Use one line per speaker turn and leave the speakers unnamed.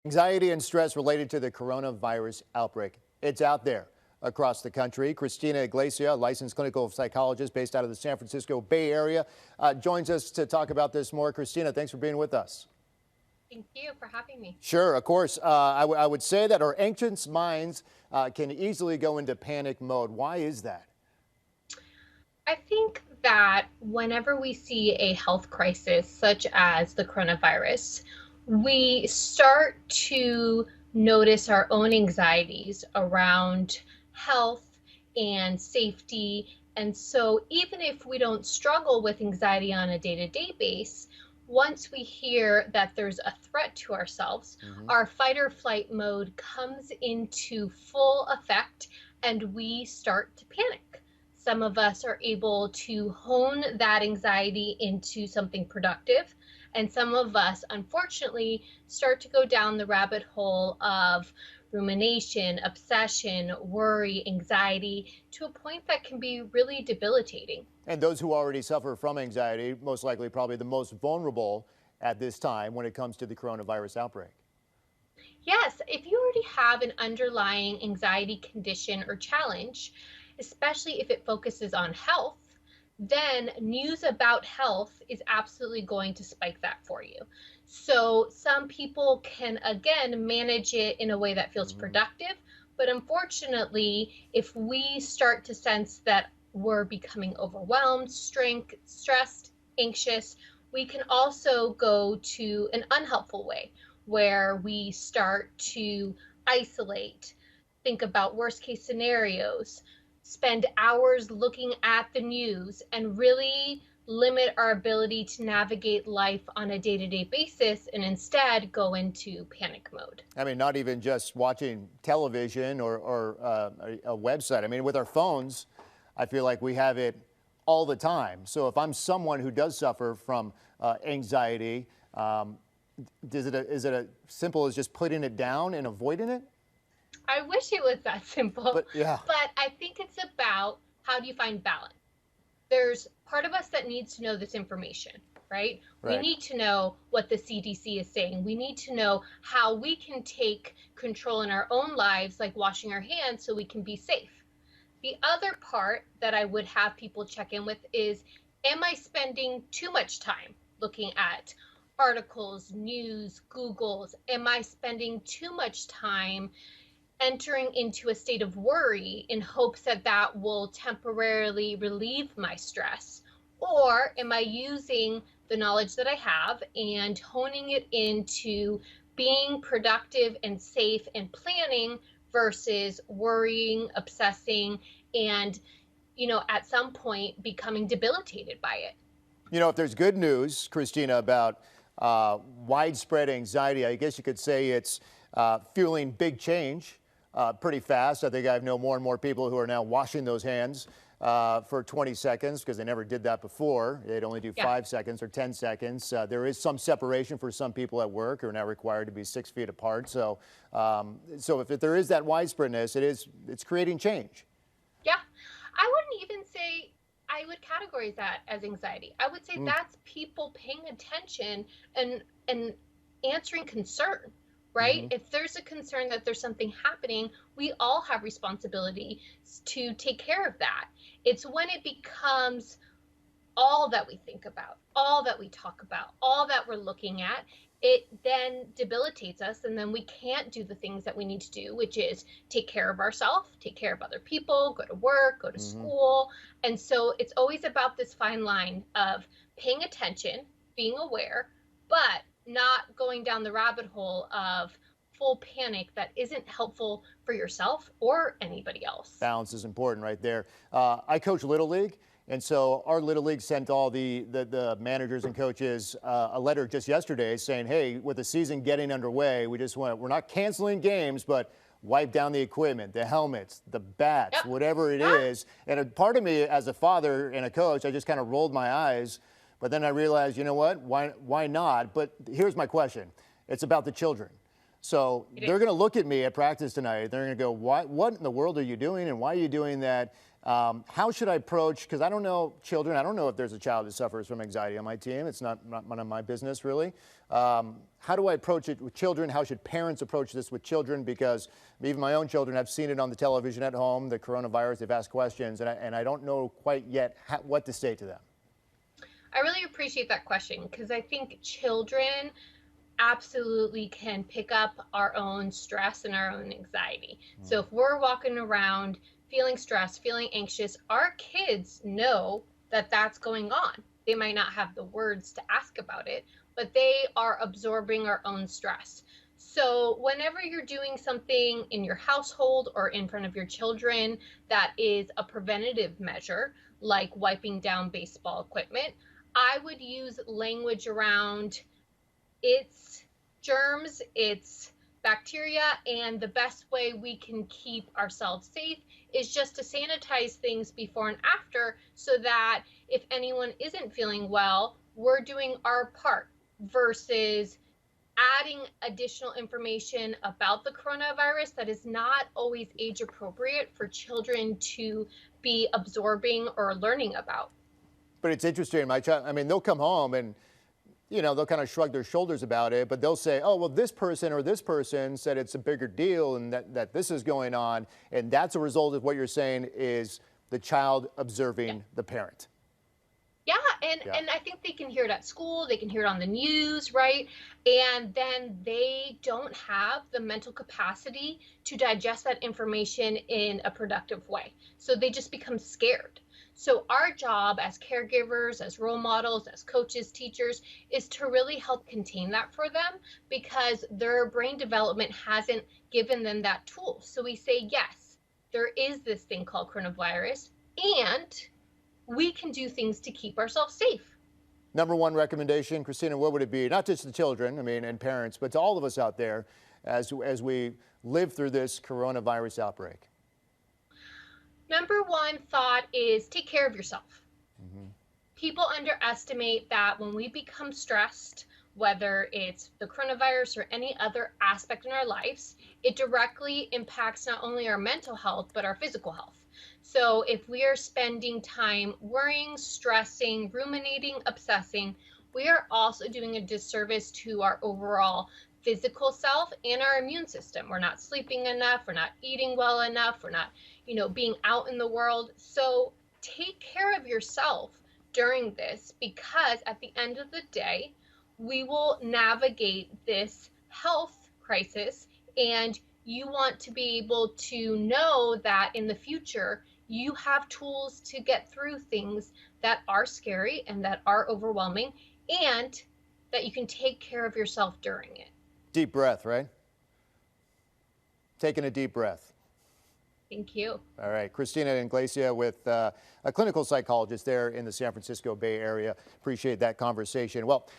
Anxiety and stress related to the coronavirus outbreak. It's out there across the country. Christina Iglesia, a licensed clinical psychologist based out of the San Francisco Bay Area, joins us to talk about this more. Christina, thanks for being with us.
Thank you for having me.
Sure, of course. I would say that our anxious minds can easily go into panic mode. Why is that?
I think that whenever we see a health crisis such as the coronavirus, we start to notice our own anxieties around health and safety. And so, even if we don't struggle with anxiety on a day to day basis, once we hear that there's a threat to ourselves, our fight or flight mode comes into full effect and we start to panic. Some of us are able to hone that anxiety into something productive, and some of us, unfortunately, start to go down the rabbit hole of rumination, obsession, worry, anxiety, to a point that can be really debilitating.
And those who already suffer from anxiety, most likely probably the most vulnerable at this time when it comes to the coronavirus outbreak.
Yes, if you already have an underlying anxiety condition or challenge, especially if it focuses on health, then news about health is absolutely going to spike that for you. So some people can, again, manage it in a way that feels productive. But unfortunately, if we start to sense that we're becoming overwhelmed, stressed, anxious, we can also go to an unhelpful way where we start to isolate, think about worst case scenarios, spend hours looking at the news, and really limit our ability to navigate life on a day-to-day basis and instead go into panic mode.
I mean, not even just watching television or a website. I mean, with our phones, I feel like we have it all the time. So if I'm someone who does suffer from anxiety, is it as simple as just putting it down and avoiding it?
I wish it was that simple,
But yeah,
but I think it's about how do you find balance? There's part of us that needs to know this information, right? We
right.
need to know what the CDC is saying. We need to know how we can take control in our own lives, like washing our hands so we can be safe. The other part that I would have people check in with is, am I spending too much time looking at articles, news, Googles? Am I spending too much time entering into a state of worry in hopes that that will temporarily relieve my stress? Or am I using the knowledge that I have and honing it into being productive and safe and planning versus worrying, obsessing, and, at some point becoming debilitated by it?
You know, if there's good news, Christina, about widespread anxiety, I guess you could say it's fueling big change pretty fast. I think I know more and more people who are now washing those hands for 20 seconds because they never did that before. They'd only do
Yeah.
5 seconds or 10 seconds. There is some separation for some people at work who are now required to be 6 feet apart. So if there is that widespreadness, it's creating change.
Yeah. I wouldn't even say I would categorize that as anxiety. I would say that's people paying attention and answering concern, right?
Hmm.
If there's a concern that there's something happening, we all have responsibility to take care of that. It's when it becomes all that we think about, all that we talk about, all that we're looking at, it then debilitates us. And then we can't do the things that we need to do, which is take care of ourselves, take care of other people, go to work, go to
Hmm.
school. And so it's always about this fine line of paying attention, being aware, but not going down the rabbit hole of full panic that isn't helpful for yourself or anybody else.
Balance is important right there. I coach Little League. And so our Little League sent all the managers and coaches a letter just yesterday saying, hey, with the season getting underway, we're not canceling games, but wipe down the equipment, the helmets, the bats,
Yep.
whatever it
Yeah.
is. And a part of me as a father and a coach, I just kind of rolled my eyes. But then I realized, you know what? Why not? But here's my question. It's about the children. So
It
they're
is.
going to look at me at practice tonight. They're going to go, what in the world are you doing? And why are you doing that? How should I approach, because I don't know children, I don't know if there's a child who suffers from anxiety on my team. It's not none of my business, really. How do I approach it with children? How should parents approach this with children? Because even my own children have seen it on the television at home, the coronavirus, they've asked questions, and I don't know quite yet what to say to them.
I really appreciate that question because I think children absolutely can pick up our own stress and our own anxiety. So if we're walking around feeling stressed, feeling anxious, our kids know that that's going on. They might not have the words to ask about it, but they are absorbing our own stress. So whenever you're doing something in your household or in front of your children that is a preventative measure, like wiping down baseball equipment, I would use language around its germs, its bacteria, and the best way we can keep ourselves safe is just to sanitize things before and after so that if anyone isn't feeling well, we're doing our part versus adding additional information about the coronavirus that is not always age appropriate for children to be absorbing or learning about.
But it's interesting, my child, I mean, they'll come home and, you know, they'll kind of shrug their shoulders about it, but they'll say, oh, well, this person or this person said it's a bigger deal and that this is going on. And that's a result of what you're saying is the child observing the parent.
Yeah, and I think they can hear it at school, they can hear it on the news, right? And then they don't have the mental capacity to digest that information in a productive way. So they just become scared. So our job as caregivers, as role models, as coaches, teachers, is to really help contain that for them because their brain development hasn't given them that tool. So we say, yes, there is this thing called coronavirus, and we can do things to keep ourselves safe.
Number one recommendation, Christina, what would it be? Not just to children, I mean, and parents, but to all of us out there as we live through this coronavirus outbreak.
Number one thought is take care of yourself. People underestimate that when we become stressed, whether it's the coronavirus or any other aspect in our lives, it directly impacts not only our mental health, but our physical health. So if we are spending time worrying, stressing, ruminating, obsessing, we are also doing a disservice to our overall physical self and our immune system. We're not sleeping enough, we're not eating well enough, we're not, being out in the world. So take care of yourself during this because at the end of the day, we will navigate this health crisis and you want to be able to know that in the future you have tools to get through things that are scary and that are overwhelming and that you can take care of yourself during it.
Deep breath, right? Taking a deep breath.
Thank you.
All right, Christina Inglesia with a clinical psychologist there in the San Francisco Bay Area. Appreciate that conversation. Well,